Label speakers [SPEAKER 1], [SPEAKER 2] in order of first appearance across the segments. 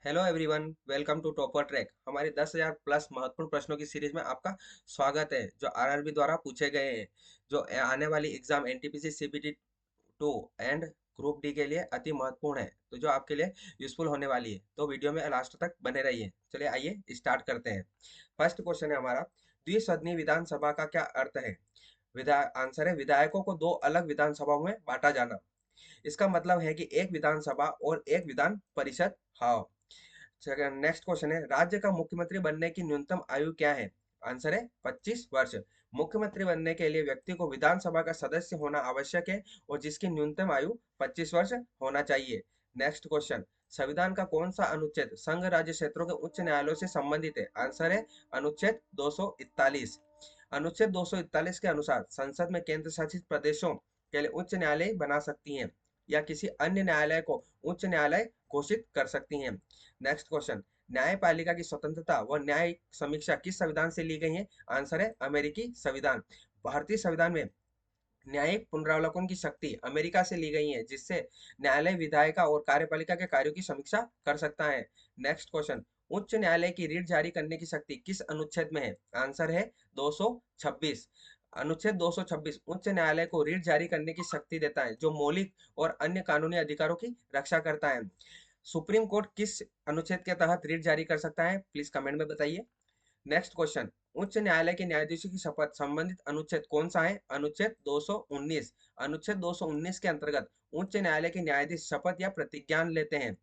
[SPEAKER 1] Hello everyone, welcome to topper track. हमारे 10,000 plus महत्वपूर्ण प्रश्नों की सीरीज में आपका स्वागत है, जो आरआरबी द्वारा पूछे गए हैं, जो आने वाली exam NTPC CBT 2 and group D के लिए अति महत्वपूर्ण है, तो जो आपके लिए यूजफुल होने वाली है। तो वीडियो में लास्ट तक बने रहिए। चलिए आइए स्टार्ट करते हैं। फर्स्ट क्वेश्चन है हमारा, द्विसदनीय विधानसभा का क्या अर्थ है? आंसर है विधायकों को दो अलग विधानसभाओं में बांटा जाना। इसका मतलब है कि एक विधानसभा और एक विधान परिषद। हाँ। नेक्स्ट क्वेश्चन है, राज्य का मुख्यमंत्री बनने की न्यूनतम आयु क्या है? आंसर है 25 वर्ष। मुख्यमंत्री बनने के लिए व्यक्ति को विधानसभा का सदस्य होना आवश्यक है और जिसकी न्यूनतम आयु 25 वर्ष होना चाहिए। नेक्स्ट क्वेश्चन, संविधान का कौन सा अनुच्छेद संघ राज्य क्षेत्रों के उच्च न्यायालयों से संबंधित है? आंसर है अनुच्छेद 241। अनुच्छेद 241 के अनुसार संसद में केंद्र शासित प्रदेशों के लिए उच्च न्यायालय बना सकती हैं या किसी अन्य न्यायालय को उच्च न्यायालय घोषित कर सकती हैं। नेक्स्ट क्वेश्चन, न्यायपालिका की स्वतंत्रता व न्यायिक समीक्षा किस संविधान से ली गई है? आंसर है अमेरिकी संविधान। भारतीय संविधान में न्यायिक पुनरावलोकन की शक्ति अमेरिका से ली गई है, जिससे न्यायालय विधायिका और कार्यपालिका के कार्यों की समीक्षा कर सकता है। नेक्स्ट क्वेश्चन, उच्च न्यायालय की रीट जारी करने की शक्ति किस अनुच्छेद में है? आंसर है 226। अनुच्छेद 226 उच्च न्यायालय को रीट जारी करने की शक्ति देता है, जो मौलिक और अन्य कानूनी अधिकारों की रक्षा करता है। सुप्रीम कोर्ट किस अनुच्छेद के तहत रीट जारी कर सकता है? प्लीज कमेंट में बताइए। नेक्स्ट क्वेश्चन, उच्च न्यायालय के न्यायाधीशों की शपथ संबंधित अनुच्छेद कौन सा है? अनुच्छेद 219। अनुच्छेद 219 के अंतर्गत उच्च न्यायालय के न्यायाधीश शपथ या प्रतिज्ञान लेते हैं।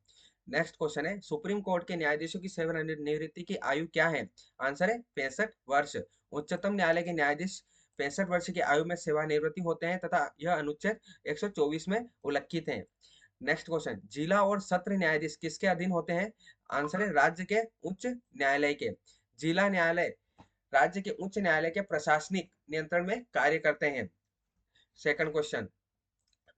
[SPEAKER 1] नेक्स्ट क्वेश्चन है, सुप्रीम कोर्ट के न्यायाधीशों की सेवानिवृत्ति की आयु क्या है? आंसर है 65 वर्ष। उच्चतम न्यायालय के न्यायाधीश 65 वर्ष की आयु में सेवानिवृत्ति होते हैं तथा यह अनुच्छेद 124 में उल्लिखित है। नेक्स्ट क्वेश्चन, जिला और सत्र न्यायाधीश किसके अधीन होते हैं? आंसर है राज्य के उच्च न्यायालय के। जिला न्यायालय राज्य के उच्च न्यायालय के प्रशासनिक नियंत्रण में कार्य करते हैं। सेकंड क्वेश्चन,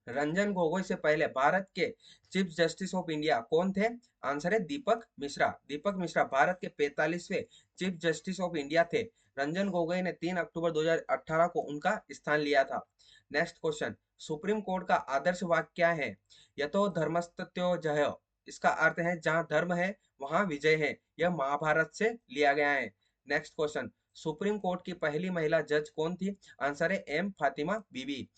[SPEAKER 1] रंजन गोगोई से पहले भारत के चीफ जस्टिस ऑफ इंडिया कौन थे? आंसर है दीपक मिश्रा। दीपक मिश्रा भारत के 45वें चीफ जस्टिस ऑफ इंडिया थे। रंजन गोगोई ने 3 अक्टूबर 2018 को उनका स्थान लिया था। नेक्स्ट क्वेश्चन, सुप्रीम कोर्ट का आदर्श वाक्य क्या है? यतो धर्मस्तत्यो जय। इसका अर्थ है जहां धर्म है वहां विजय है। यह महाभारत से लिया गया है। नेक्स्ट क्वेश्चन, सुप्रीम कोर्ट की पहली महिला जज कौन थी? आंसर है एम फातिमा बीबी।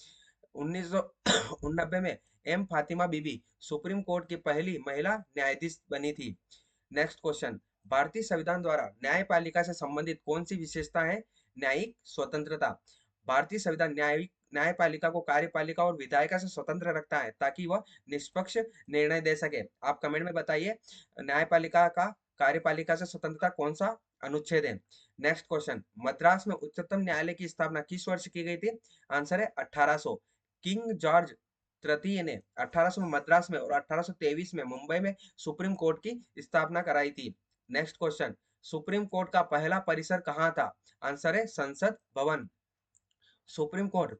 [SPEAKER 1] 1989 में एम फातिमा बीबी सुप्रीम कोर्ट की पहली महिला न्यायाधीश बनी थी। नेक्स्ट क्वेश्चन, भारतीय संविधान द्वारा न्यायपालिका से संबंधित कौन सी विशेषता है? न्यायिक स्वतंत्रता। भारतीय संविधान न्यायपालिका को कार्यपालिका और विधायिका से स्वतंत्र रखता है ताकि वह निष्पक्ष निर्णय दे सके। आप कमेंट में बताइए, न्यायपालिका का कार्यपालिका से स्वतंत्रता कौन सा अनुच्छेद है? नेक्स्ट क्वेश्चन, मद्रास में उच्चतम न्यायालय की स्थापना किस वर्ष की गई थी? आंसर है 1800। किंग जॉर्ज तृतीय ने 1800 में मद्रास में और 1823 में मुंबई में सुप्रीम कोर्ट की स्थापना कराई थी। नेक्स्ट क्वेश्चन, सुप्रीम कोर्ट का पहला परिसर कहाँ था? आंसर है संसद भवन। सुप्रीम कोर्ट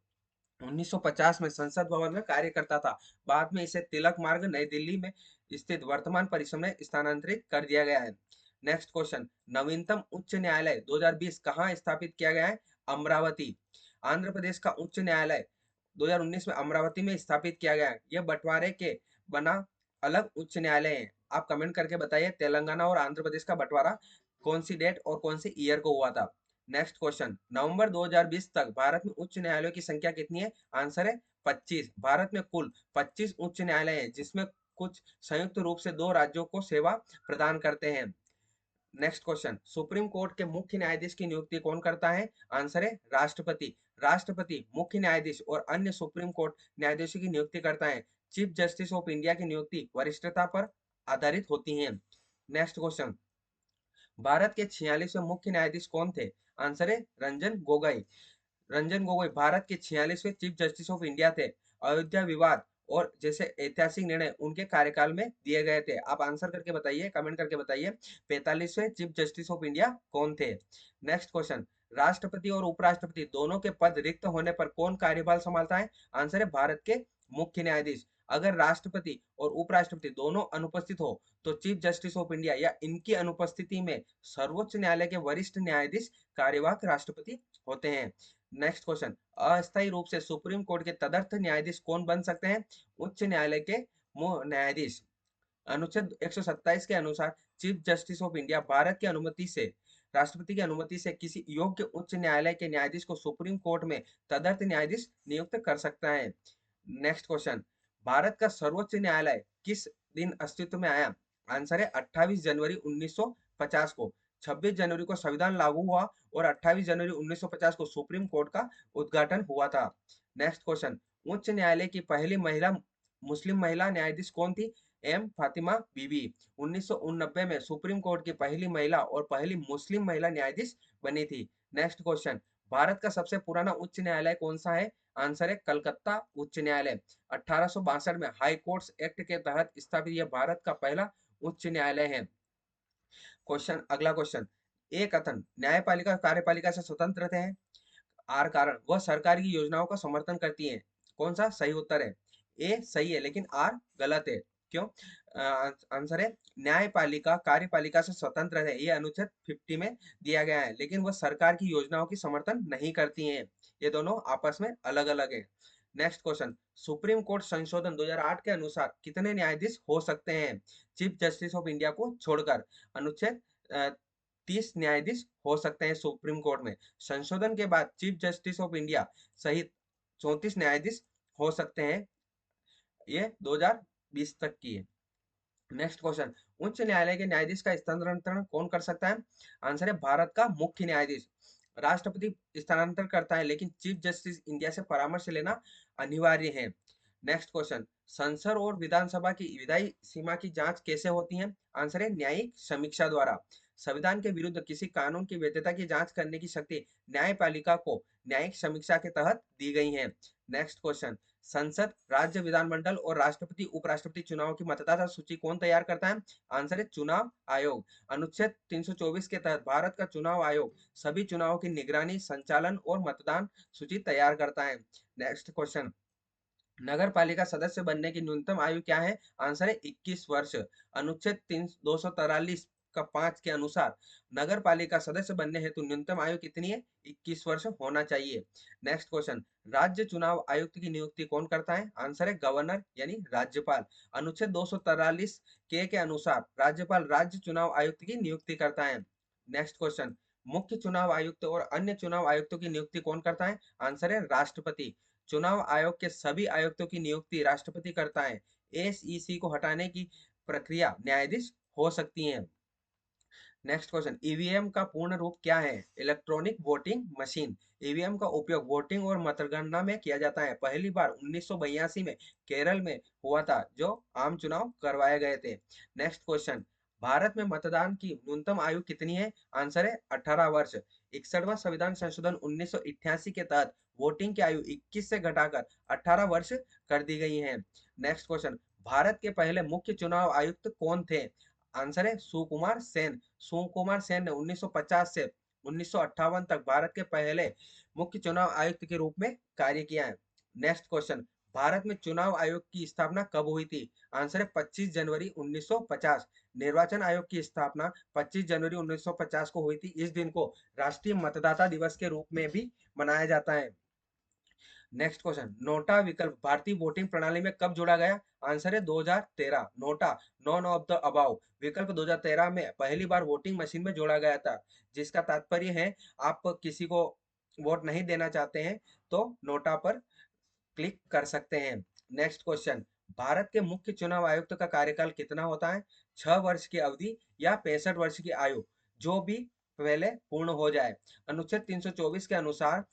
[SPEAKER 1] 1950 में संसद भवन में कार्य करता था। बाद में इसे तिलक मार्ग नई दिल्ली में स्थित वर्तमान परिसर में स्थानांतरित कर दिया गया है। नेक्स्ट क्वेश्चन, नवीनतम उच्च न्यायालय 2020 कहाँ स्थापित किया गया है? अमरावती। आंध्र प्रदेश का उच्च न्यायालय 2019 में अमरावती में स्थापित किया गया है। यह बंटवारे के बना अलग उच्च न्यायालय है। आप कमेंट करके बताइए, तेलंगाना और आंध्र प्रदेश का बंटवारा कौन सी डेट और कौन सी ईयर को हुआ था? नेक्स्ट क्वेश्चन, नवंबर 2020 तक भारत में उच्च न्यायालयों की संख्या कितनी है? आंसर है 25। भारत में कुल 25 उच्च न्यायालय हैं, जिसमें कुछ संयुक्त रूप से दो राज्यों को सेवा प्रदान करते हैं। नेक्स्ट क्वेश्चन, सुप्रीम कोर्ट के मुख्य न्यायाधीश की नियुक्ति कौन करता है? आंसर है राष्ट्रपति। राष्ट्रपति मुख्य न्यायाधीश और अन्य सुप्रीम कोर्ट न्यायाधीशों की नियुक्ति करता है। चीफ जस्टिस ऑफ इंडिया की नियुक्ति वरिष्ठता पर आधारित होती है। नेक्स्ट क्वेश्चन, भारत के 46वें मुख्य न्यायाधीश कौन थे? आंसर है रंजन गोगोई। रंजन गोगोई भारत के 46वें चीफ जस्टिस ऑफ इंडिया थे। अयोध्या विवाद और जैसे ऐतिहासिक निर्णय उनके कार्यकाल में दिए गए थे। आप आंसर करके बताइए, कमेंट करके बताइए, 45वें चीफ जस्टिस ऑफ इंडिया कौन थे? नेक्स्ट क्वेश्चन, राष्ट्रपति और उपराष्ट्रपति दोनों के पद रिक्त होने पर कौन कार्यभार संभालता है? आंसर है भारत के मुख्य न्यायाधीश। अगर राष्ट्रपति और उपराष्ट्रपति दोनों अनुपस्थित हो तो चीफ जस्टिस ऑफ इंडिया या इनकी अनुपस्थिति में सर्वोच्च न्यायालय के वरिष्ठ न्यायाधीश कार्यवाहक राष्ट्रपति होते हैं। नेक्स्ट क्वेश्चन, अस्थायी रूप से सुप्रीम कोर्ट के तदर्थ न्यायाधीश कौन बन सकते हैं? उच्च न्यायालय के न्यायाधीश। अनुच्छेद 127 के अनुसार chief justice of India Bharat की अनुमति से, राष्ट्रपति की अनुमति से किसी योग्य उच्च न्यायालय के न्यायाधीश को सुप्रीम कोर्ट में तदर्थ न्यायाधीश नियुक्त कर सकता है। नेक्स्ट क्वेश्चन, भारत का सर्वोच्च न्यायालय किस दिन अस्तित्व में आया? आंसर है 28 जनवरी 1950 को। 26 जनवरी को संविधान लागू हुआ और 28 जनवरी 1950 को सुप्रीम कोर्ट का उद्घाटन हुआ था। नेक्स्ट क्वेश्चन, उच्च न्यायालय की पहली महिला मुस्लिम महिला न्यायाधीश कौन थी? एम फातिमा बीबी। 1989 में सुप्रीम कोर्ट की पहली महिला और पहली मुस्लिम महिला न्यायाधीश बनी थी। नेक्स्ट क्वेश्चन, भारत का सबसे पुराना उच्च न्यायालय कौन सा है? आंसर है कलकत्ता उच्च न्यायालय। 1862 में हाई कोर्ट्स एक्ट के तहत स्थापित यह भारत का पहला उच्च न्यायालय है। क्वेश्चन, अगला क्वेश्चन, एक कथन न्यायपालिका कार्यपालिका से स्वतंत्र है। आर कारण, वह सरकार की योजनाओं का समर्थन करती है। कौन सा सही उत्तर है? ए सही है लेकिन आर गलत है। क्यों? आंसर है न्यायपालिका कार्यपालिका से स्वतंत्र है, ये अनुच्छेद 50 में दिया गया है, लेकिन वह सरकार की योजनाओं की समर्थन नहीं करती हैं। ये दोनों आपस में अलग अलग है। नेक्स्ट क्वेश्चन, सुप्रीम कोर्ट संशोधन 2008 के अनुसार कितने न्यायाधीश हो सकते हैं चीफ जस्टिस ऑफ इंडिया को छोड़कर? अनुच्छेद 30 न्यायाधीश हो सकते हैं सुप्रीम कोर्ट में। संशोधन के बाद चीफ जस्टिस ऑफ इंडिया सहित 34 न्यायाधीश हो सकते हैं, ये 2020 तक की है। नेक्स्ट क्वेश्चन, उच्च न्यायालय के न्यायाधीश का स्थानांतरण कौन कर सकता है? आंसर है भारत का मुख्य न्यायाधीश। राष्ट्रपति स्थानांतरण करता है लेकिन चीफ जस्टिस इंडिया से परामर्श लेना अनिवार्य है। नेक्स्ट क्वेश्चन, संसद और विधानसभा की विधायी सीमा की जांच कैसे होती है? आंसर है न्यायिक समीक्षा द्वारा। संविधान के विरुद्ध किसी कानून की वैधता की जांच करने की शक्ति न्यायपालिका को न्यायिक समीक्षा के तहत दी गई है। नेक्स्ट क्वेश्चन, संसद, राज्य विधानमंडल और राष्ट्रपति उपराष्ट्रपति चुनाव की मतदाता सूची कौन तैयार करता है? आंसर है चुनाव आयोग। अनुच्छेद 324 के तहत भारत का चुनाव आयोग सभी चुनावों की निगरानी, संचालन और मतदान सूची तैयार करता है। नेक्स्ट क्वेश्चन, नगर पालिका सदस्य बनने की न्यूनतम आयु क्या है? आंसर है 21 वर्ष। अनुच्छेद 243 का 5 के अनुसार नगर पालिका सदस्य बनने हेतु न्यूनतम आयु कितनी है? 21 वर्ष होना चाहिए। नेक्स्ट क्वेश्चन, राज्य चुनाव आयुक्त की नियुक्ति कौन करता है? आंसर है गवर्नर यानी राज्यपाल। अनुच्छेद 243 के अनुसार राज्यपाल राज्य चुनाव आयुक्त की नियुक्ति करता है। नेक्स्ट क्वेश्चन, मुख्य चुनाव आयुक्त और अन्य चुनाव आयुक्तों की नियुक्ति कौन करता है? आंसर है राष्ट्रपति। चुनाव आयोग के सभी आयुक्तों की नियुक्ति राष्ट्रपति करता है। एसईसी को हटाने की प्रक्रिया न्यायाधीश हो सकती है। नेक्स्ट क्वेश्चन, ईवीएम का पूर्ण रूप क्या है? Electronic voting machine. ईवीएम का उपयोग वोटिंग और मतगणना में किया जाता है। पहली बार 1982 में केरल में हुआ था जो आम चुनाव करवाए गए थे। नेक्स्ट क्वेश्चन, भारत में मतदान की न्यूनतम आयु कितनी है? आंसर है 18 वर्ष। 61वां संविधान संशोधन 1988 के तहत वोटिंग की आयु 21 से घटाकर 18 वर्ष कर दी गई है। नेक्स्ट क्वेश्चन, भारत के पहले मुख्य चुनाव आयुक्त कौन थे? आंसर है सुकुमार सेन। सुकुमार सेन ने 1950 से 1958 तक भारत के पहले मुख्य चुनाव आयुक्त के रूप में कार्य किया है। नेक्स्ट क्वेश्चन, भारत में चुनाव आयोग की स्थापना कब हुई थी? आंसर है 25 जनवरी 1950। निर्वाचन आयोग की स्थापना 25 जनवरी 1950 को हुई थी। इस दिन को राष्ट्रीय मतदाता दिवस के रूप में भी मनाया जाता है। नेक्स्ट क्वेश्चन, नोटा विकल्प भारतीय वोटिंग प्रणाली में कब जोड़ा गया? आंसर है 2013। NOTA, none of the above विकल्प 2013 में पहली बार वोटिंग मशीन में जोड़ा गया था, जिसका तात्पर्य है आप किसी को वोट नहीं देना चाहते हैं तो नोटा पर क्लिक कर सकते हैं। नेक्स्ट क्वेश्चन, भारत के मुख्य चुनाव आयुक्त का कार्यकाल कितना होता है? 6 वर्ष की अवधि या 65 वर्ष की आयु, जो भी पहले पूर्ण हो जाए। अनुच्छेद 324 के अनुसार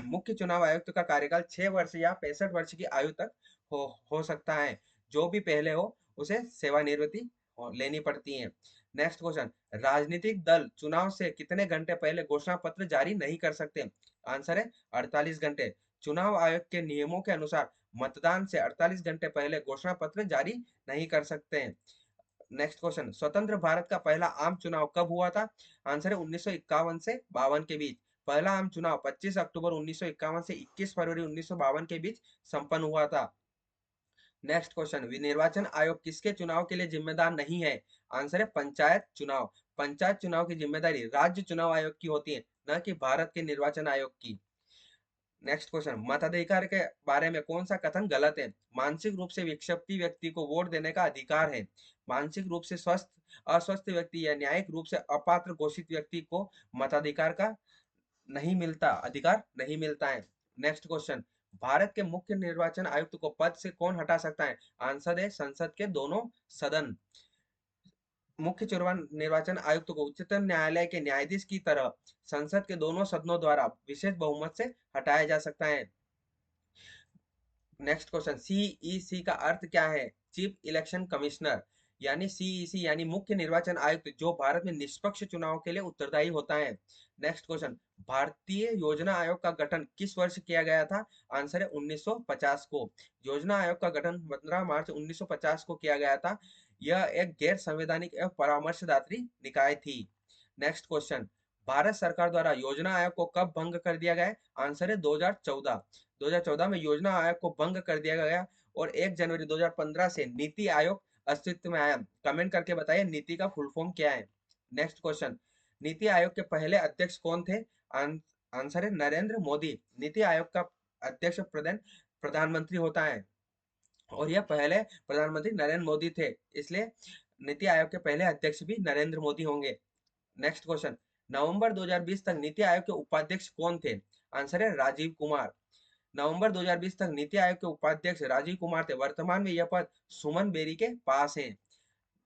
[SPEAKER 1] मुख्य चुनाव आयुक्त का कार्यकाल 6 वर्ष या 65 वर्ष की आयु तक हो सकता है। जो भी पहले हो उसे सेवानिवृत्ति लेनी पड़ती है। नेक्स्ट क्वेश्चन, राजनीतिक दल चुनाव से कितने घंटे पहले घोषणा पत्र जारी नहीं कर सकते? आंसर है 48 घंटे। चुनाव आयोग के नियमों के अनुसार मतदान से 48 घंटे पहले घोषणा पत्र जारी नहीं कर सकते हैं। नेक्स्ट क्वेश्चन, स्वतंत्र भारत का पहला आम चुनाव कब हुआ था? आंसर है 1951 से 52 के बीच। पहला आम चुनाव 25 अक्टूबर 1951 से 21 फरवरी 1952 के बीच संपन्न हुआ था। नेक्स्ट क्वेश्चन, निर्वाचन आयोग किसके चुनाव के लिए जिम्मेदार नहीं है? आंसर है पंचायत चुनाव। पंचायत चुनाव की जिम्मेदारी राज्य चुनाव आयोग की होती है, न कि भारत के निर्वाचन आयोग की। नेक्स्ट क्वेश्चन, मताधिकार के बारे में कौन सा कथन गलत है? मानसिक रूप से विक्षिप्त व्यक्ति को वोट देने का अधिकार है। मानसिक रूप से अस्वस्थ व्यक्ति या न्यायिक रूप से अपात्र घोषित व्यक्ति को मताधिकार का नहीं मिलता, अधिकार नहीं मिलता है। नेक्स्ट क्वेश्चन, भारत के मुख्य निर्वाचन आयुक्त को पद से कौन हटा सकता है? आंसर है संसद के दोनों सदन। मुख्य निर्वाचन आयुक्त को उच्चतम न्यायालय के न्यायाधीश की तरह संसद के दोनों सदनों द्वारा विशेष बहुमत से हटाया जा सकता है। नेक्स्ट क्वेश्चन, सीईसी का अर्थ क्या है? Chief election commissioner. यानी सीईसी यानी मुख्य निर्वाचन आयुक्त, जो भारत में निष्पक्ष चुनाव के लिए उत्तरदायी होता है। नेक्स्ट क्वेश्चन, भारतीय योजना आयोग का गठन किस वर्ष किया गया था? आंसर है 1950 को। योजना आयोग का गठन 15 मार्च 1950 को किया गया था। यह एक गैर संवैधानिक एवं परामर्शदात्री निकाय थी। नेक्स्ट क्वेश्चन, भारत सरकार द्वारा योजना आयोग को कब भंग कर दिया गया? आंसर है 2014। 2014 में योजना आयोग को भंग कर दिया गया और 1 जनवरी 2015 से नीति आयोग अस्तित्व में आया। कमेंट करके बताइए नीति का फुल फॉर्म क्या है। नेक्स्ट क्वेश्चन, नीति आयोग के पहले अध्यक्ष कौन थे? आंसर है नरेंद्र मोदी। नीति आयोग का अध्यक्ष प्रधानमंत्री होता है और यह पहले प्रधानमंत्री नरेंद्र मोदी थे, इसलिए नीति आयोग के पहले अध्यक्ष भी नरेंद्र मोदी होंगे। नेक्स्ट क्वेश्चन, नवंबर 2020 तक नीति आयोग के उपाध्यक्ष कौन थे? आंसर है राजीव कुमार। नवंबर 2020 तक नीति आयोग के उपाध्यक्ष राजीव कुमार थे। वर्तमान में यह पद सुमन बेरी के पास है।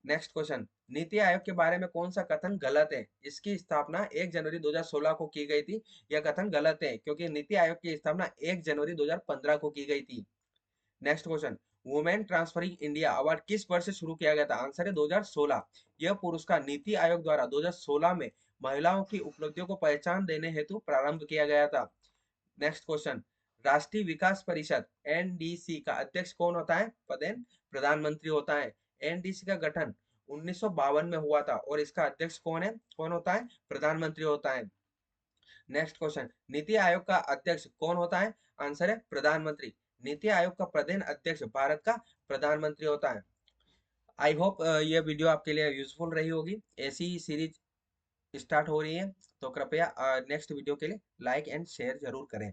[SPEAKER 1] नेक्स्ट क्वेश्चन, नीति आयोग के बारे में कौन सा कथन गलत है? इसकी स्थापना 1 जनवरी 2016 को की गई थी। यह कथन गलत है क्योंकि नीति आयोग की स्थापना 1 जनवरी 2015 को की गई थी। Next question, women transferring India award किस वर्ष से शुरू किया गया था? आंसर है 2016। यह पुरस्कार नीति आयोग द्वारा 2016 में महिलाओं की उपलब्धियों को पहचान देने हेतु प्रारंभ किया गया था। नेक्स्ट क्वेश्चन, राष्ट्रीय विकास परिषद एनडीसी का अध्यक्ष कौन होता है? पदेन प्रधानमंत्री होता है। एनडीसी का गठन 1952 में हुआ था और इसका अध्यक्ष कौन होता है? प्रधानमंत्री होता है। नेक्स्ट क्वेश्चन, नीति आयोग का अध्यक्ष कौन होता है? आंसर है प्रधानमंत्री। नीति आयोग का प्रधान अध्यक्ष भारत का प्रधानमंत्री होता है। आई होप यह वीडियो आपके लिए यूजफुल रही होगी। ऐसी ही सीरीज स्टार्ट हो रही है तो कृपया नेक्स्ट वीडियो के लिए लाइक एंड शेयर जरूर करें।